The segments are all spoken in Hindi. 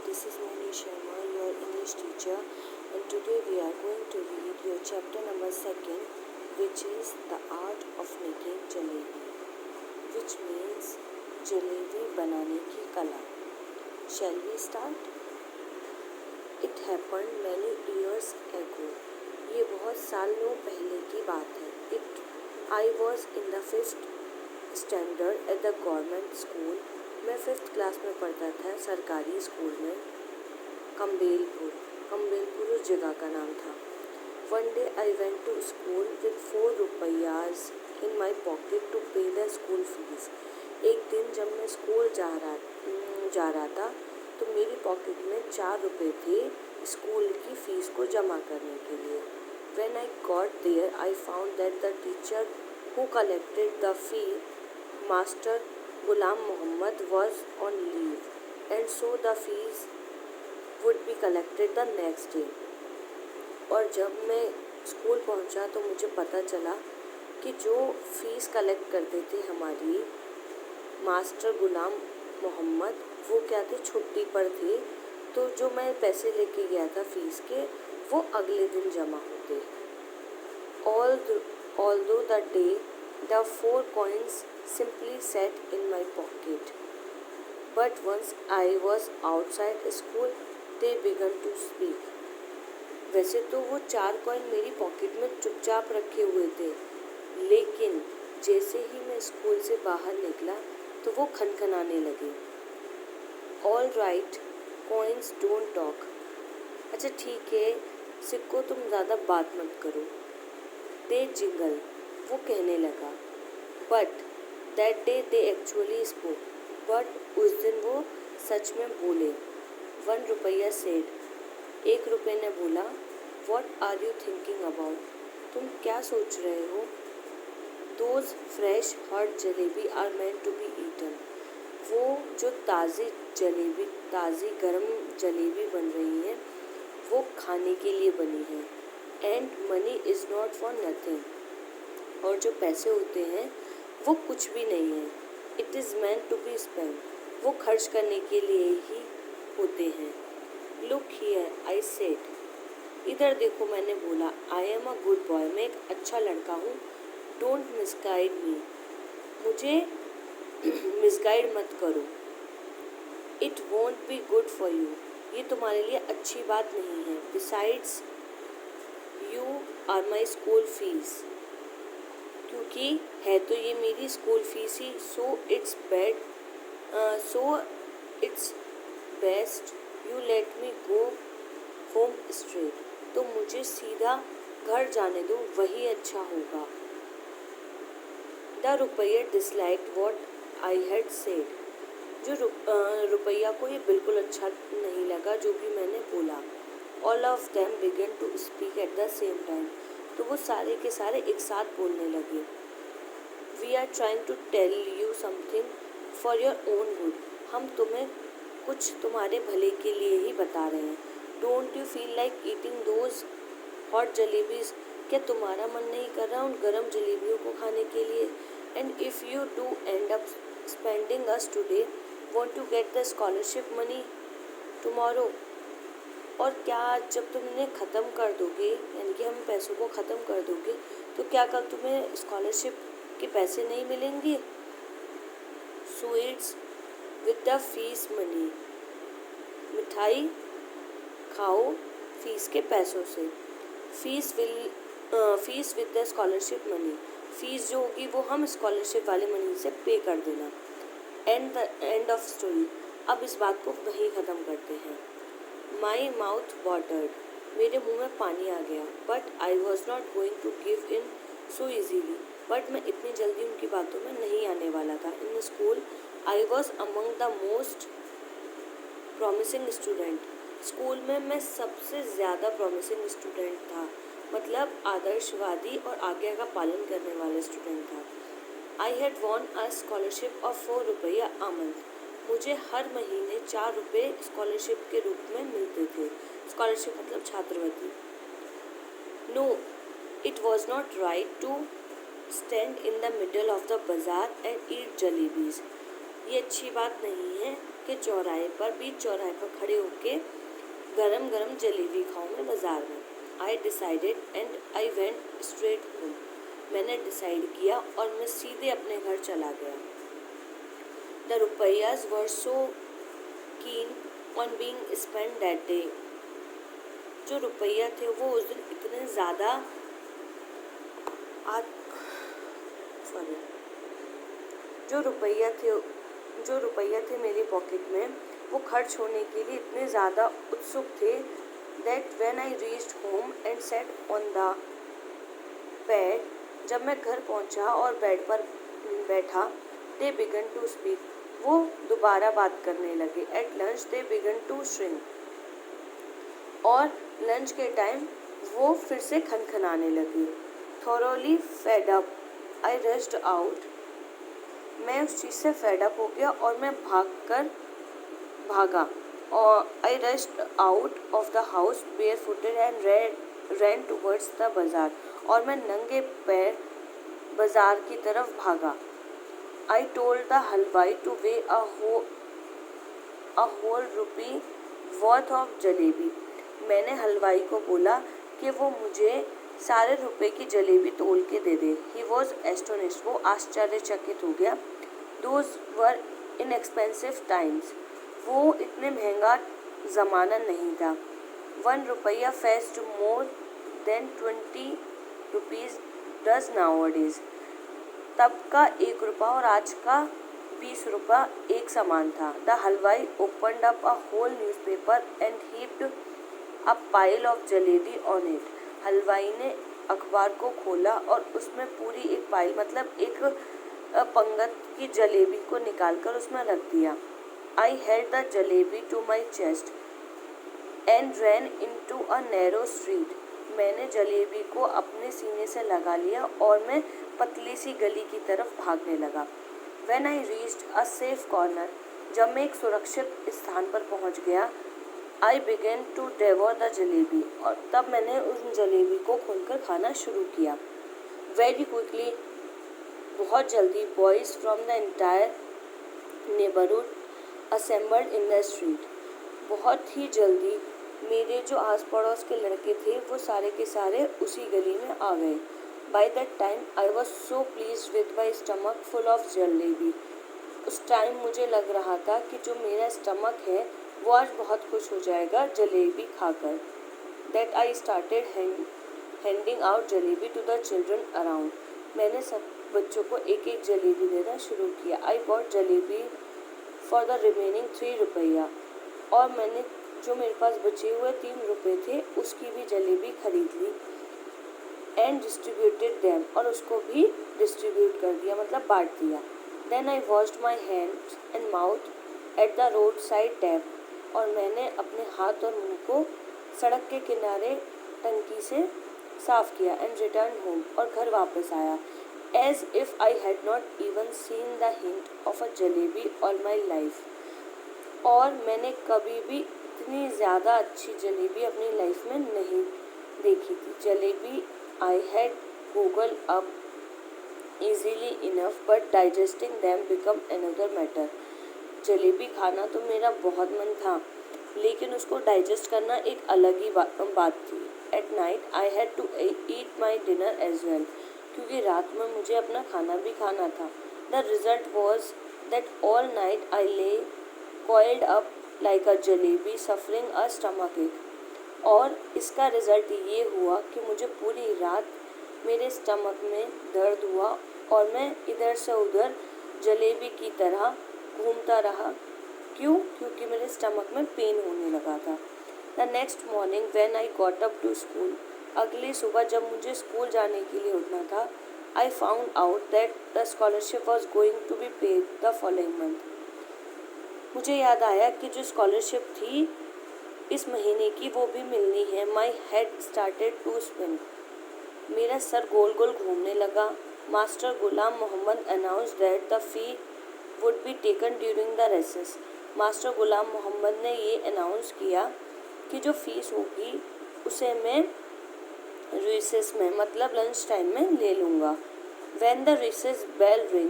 this is Moni Sharma, your English teacher, and today we are going to read your chapter number 2, which is the art of making jalebi, which means jalebi बनाने की कला. Shall we start? It happened many years ago. ये बहुत सालों पहले की बात है. I was in the 5th standard at the government school. मैं 5th क्लास में पढ़ता था सरकारी स्कूल में. कम्बेलपुर उस जगह का नाम था. One day I went to school with 4 rupees in my pocket to pay the school fees. एक दिन जब मैं स्कूल जा रहा था तो मेरी पॉकेट में 4 रुपये थे स्कूल की फ़ीस को जमा करने के लिए. When I got there, I found that the teacher who collected the fee, Master Ghulam Muhammad, was on leave, and so the fees would be collected the next day. और जब मैं स्कूल पहुंचा तो मुझे पता चला कि जो फ़ीस कलेक्ट करते थे हमारी मास्टर गुलाम मोहम्मद, वो क्या थे, छुट्टी पर थे. तो जो मैं पैसे लेके गया था फ़ीस के, वो अगले दिन जमा होते. Although the day the 4 coins simply sat in my pocket, but once I was outside school they began to speak. वैसे तो वो 4 कॉइन मेरी पॉकेट में चुपचाप रखे हुए थे, लेकिन जैसे ही मैं स्कूल से बाहर निकला तो वो खनखनाने लगे. All right, coins don't talk. अच्छा ठीक है, सिक्को तुम ज़्यादा बात मत करो. दे जिंगल, वो कहने लगा. But that day they actually spoke. But उस दिन वो सच में बोले. 1 रुपया सेड, 1 रुपये ने बोला. What are you thinking about, तुम क्या सोच रहे हो. Those fresh hot jalebi are meant to be eaten. वो जो ताज़ी गर्म जलेबी बन रही है वो खाने के लिए बनी है. And money is not for nothing, और जो पैसे होते हैं वो कुछ भी नहीं है. It is meant to be spend, वो खर्च करने के लिए ही होते हैं. लुक हियर, आई सेड, इधर देखो, मैंने बोला. I am a good boy, मैं एक अच्छा लड़का हूँ. डोंट मिसगाइड मी, मुझे मिसगाइड मत करो. It won't be good for you, ये तुम्हारे लिए अच्छी बात नहीं है. Besides you are my school fees, क्योंकि है तो ये मेरी स्कूल फीस ही. So it's best you let me go home straight, तो मुझे सीधा घर जाने दो, वही अच्छा होगा. द रुपया disliked what I had said. जो रुपया को ये बिल्कुल अच्छा नहीं लगा जो भी मैंने बोला. All of them began to speak at the same time, तो वो सारे के सारे एक साथ बोलने लगे. We are trying to tell you something for your own good, हम तुम्हें कुछ तुम्हारे भले के लिए ही बता रहे हैं. Don't you feel like eating those hot jalebis, क्या तुम्हारा मन नहीं कर रहा उन गर्म जलेबियों को खाने के लिए. And if you do end up spending us today, want to get the scholarship money tomorrow, और क्या जब तुम इन्हें ख़त्म कर दोगे, यानी कि हम पैसों को ख़त्म कर दोगे, तो क्या कल तुम्हें स्कॉलरशिप के पैसे नहीं मिलेंगे. Sweets with the fees money, मिठाई खाओ फीस के पैसों से. Fees with the scholarship money, fees जो होगी वो हम स्कॉलरशिप वाले मनी से पे कर देना. एंड ऑफ स्टोरी, अब इस बात को वहीं ख़त्म करते हैं. माई माउथ वाटर्ड, मेरे मुंह में पानी आ गया. But I was not going to give in so easily, but मैं इतनी जल्दी उनकी बातों में नहीं आने वाला था. In school I was among the most promising student, school में मैं सबसे ज़्यादा प्रॉमिसिंग स्टूडेंट था, मतलब आदर्शवादी और आज्ञा का पालन करने वाला स्टूडेंट था. I had von a scholarship of 4 रुपया a month, मुझे हर महीने 4 रुपये स्कॉलरशिप के रूप में मिलते थे. स्कॉलरशिप मतलब छात्रवृत्ति. No, it was not right to stand in the middle of the bazaar and eat jalebis, ये अच्छी बात नहीं है कि बीच चौराहे पर खड़े होके गरम गरम जलेबी खाऊं मैं बाजार में। I decided and I went straight home. मैंने डिसाइड किया और मैं सीधे अपने घर चला गया। The रुपयाज were so keen on being spent that day. जो रुपया थे वो उस दिन इतने ज़्यादा सॉरी जो रुपया थे मेरे पॉकेट में वो खर्च होने के लिए इतने ज़्यादा उत्सुक थे that when I reached home and set on the bed, जब मैं घर पहुंचा और बेड पर बैठा, दे बिगन टू स्पीक, वो दोबारा बात करने लगे। At lunch they began to shrink, और लंच के टाइम वो फिर से खनखनाने लगे। Thoroughly fed up I rushed out, मैं उस चीज़ से फेड अप हो गया और मैं भागा और I rushed out of the house bare footed and ran towards the bazaar, और मैं नंगे पैर बाजार की तरफ भागा। I told the halwai to weigh a whole rupee worth of jalebi, मैंने हलवाई को बोला कि वो मुझे सारे रुपए की जलेबी तोल के दे दे। ही वॉज एस्टोनिश्ड, वो आश्चर्यचकित हो गया। दोज वर इनएक्सपेंसिव टाइम्स, वो इतने महंगा ज़माना नहीं था। 1 रुपया fest more than 20 rupees does nowadays, तब का 1 रुपया और आज का 20 रुपया एक समान था। The halwai opened up a whole newspaper and heaped a pile of jalebi on it, हलवाई ने अखबार को खोला और उसमें पूरी एक पाइल मतलब एक पंगत की जलेबी को निकालकर उसमें रख दिया। I held the jalebi to my chest and ran into a narrow street, मैंने जलेबी को अपने सीने से लगा लिया और मैं पतली सी गली की तरफ भागने लगा। When I reached a safe corner, जब मैं एक सुरक्षित स्थान पर पहुंच गया, आई बिगेन टू डेवोर द जलेबी, और तब मैंने उस जलेबी को खोलकर खाना शुरू किया। वेरी क्विकली, बहुत जल्दी, boys from the entire neighbourhood assembled in the street, बहुत ही जल्दी मेरे जो आस पड़ोस के लड़के थे वो सारे के सारे उसी गली में आ गए। By that time I was so please with my stomach full of jalebi, उस टाइम मुझे लग रहा था कि जो मेरा स्टमक है वो आज बहुत खुश हो जाएगा जलेबी खाकर। That I started handing out jalebi to the children around, मैंने सब बच्चों को एक एक जलेबी देना शुरू किया। I bought jalebi for the remaining 3 रुपया, और मैंने जो मेरे पास बचे हुए 3 रुपये थे उसकी भी जलेबी खरीद ली। एंड डिस्ट्रीब्यूटेड देम, और उसको भी डिस्ट्रीब्यूट कर दिया मतलब बांट दिया। Then I washed my hands and mouth at the road side tap, और मैंने अपने हाथ और मुंह को सड़क के किनारे टंकी से साफ़ किया। एंड रिटर्न होम, और घर वापस आया। As if I had not even seen the hint of a jalebi all my life, और मैंने कभी भी इतनी ज़्यादा अच्छी जलेबी अपनी लाइफ में नहीं देखी थी। Jalebi I had Google up easily enough but digesting them become another matter, jalebi खाना तो मेरा बहुत मन था लेकिन उसको डाइजेस्ट करना एक अलग ही बात थी। At night I had to eat my dinner as well, क्योंकि रात में मुझे अपना खाना भी खाना था। The result was that all night I lay coiled up like a jalebi suffering a stomach ache, और इसका रिज़ल्ट ये हुआ कि मुझे पूरी रात मेरे स्टमक में दर्द हुआ और मैं इधर से उधर जलेबी की तरह घूमता रहा। क्यों? क्योंकि मेरे स्टमक में पेन होने लगा था। The next morning when I got up to school, अगली सुबह जब मुझे स्कूल जाने के लिए उठना था, I found out that the scholarship was going to be paid the following month, मुझे याद आया कि जो स्कॉलरशिप थी इस महीने की वो भी मिलनी है। My head started to spin, मेरा सर गोल गोल घूमने लगा। Master Ghulam Mohammad announce that the fee would be taken during the recess, master Ghulam Mohammad ने ये अनाउंस किया कि जो फीस होगी उसे मैं रिसेस में मतलब लंच टाइम में ले लूँगा। When the recess bell ring,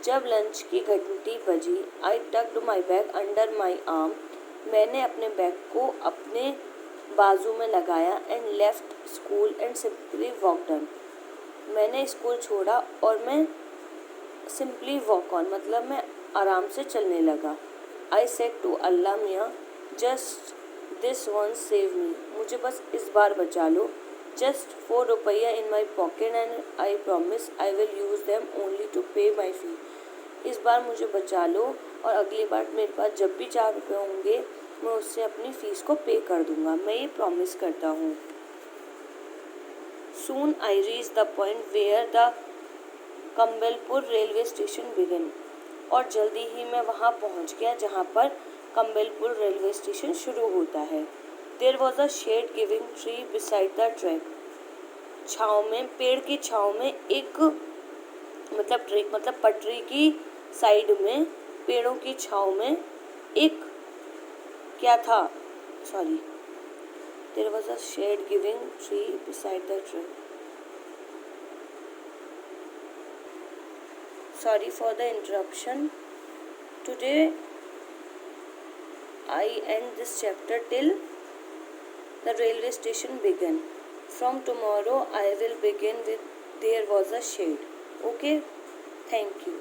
जब लंच की घंटी बजी, I tucked my bag under my arm, मैंने अपने बैग को अपने बाजू में लगाया, and left school and simply walked on, मैंने स्कूल छोड़ा और मैं सिंपली वॉक ऑन मतलब मैं आराम से चलने लगा। I said to Allah Miyan, just this one save me, मुझे बस इस बार बचा लो। Just 4 rupaya in my pocket and I promise I will use them only to pay my फी, इस बार मुझे बचा लो और अगली बार मेरे पास जब भी 4 रुपये होंगे मैं उससे अपनी फ़ीस को पे कर दूंगा, मैं ये प्रॉमिस करता हूँ। Soon I reached the point where the Campbellpur railway station begin, और जल्दी ही मैं वहाँ पहुँच गया जहाँ पर कम्बलपुर रेलवे स्टेशन शुरू होता है। There was a shade giving tree beside the track, छाँव में, पेड़ की छाँव में एक मतलब ट्रैक मतलब पटरी की साइड में, पेड़ों की छाँव में एक क्या था, sorry, there was a shade giving tree beside the track, sorry for the interruption. Today I end this chapter till the railway station began. From tomorrow I will begin with there was a shade. Okay, thank you.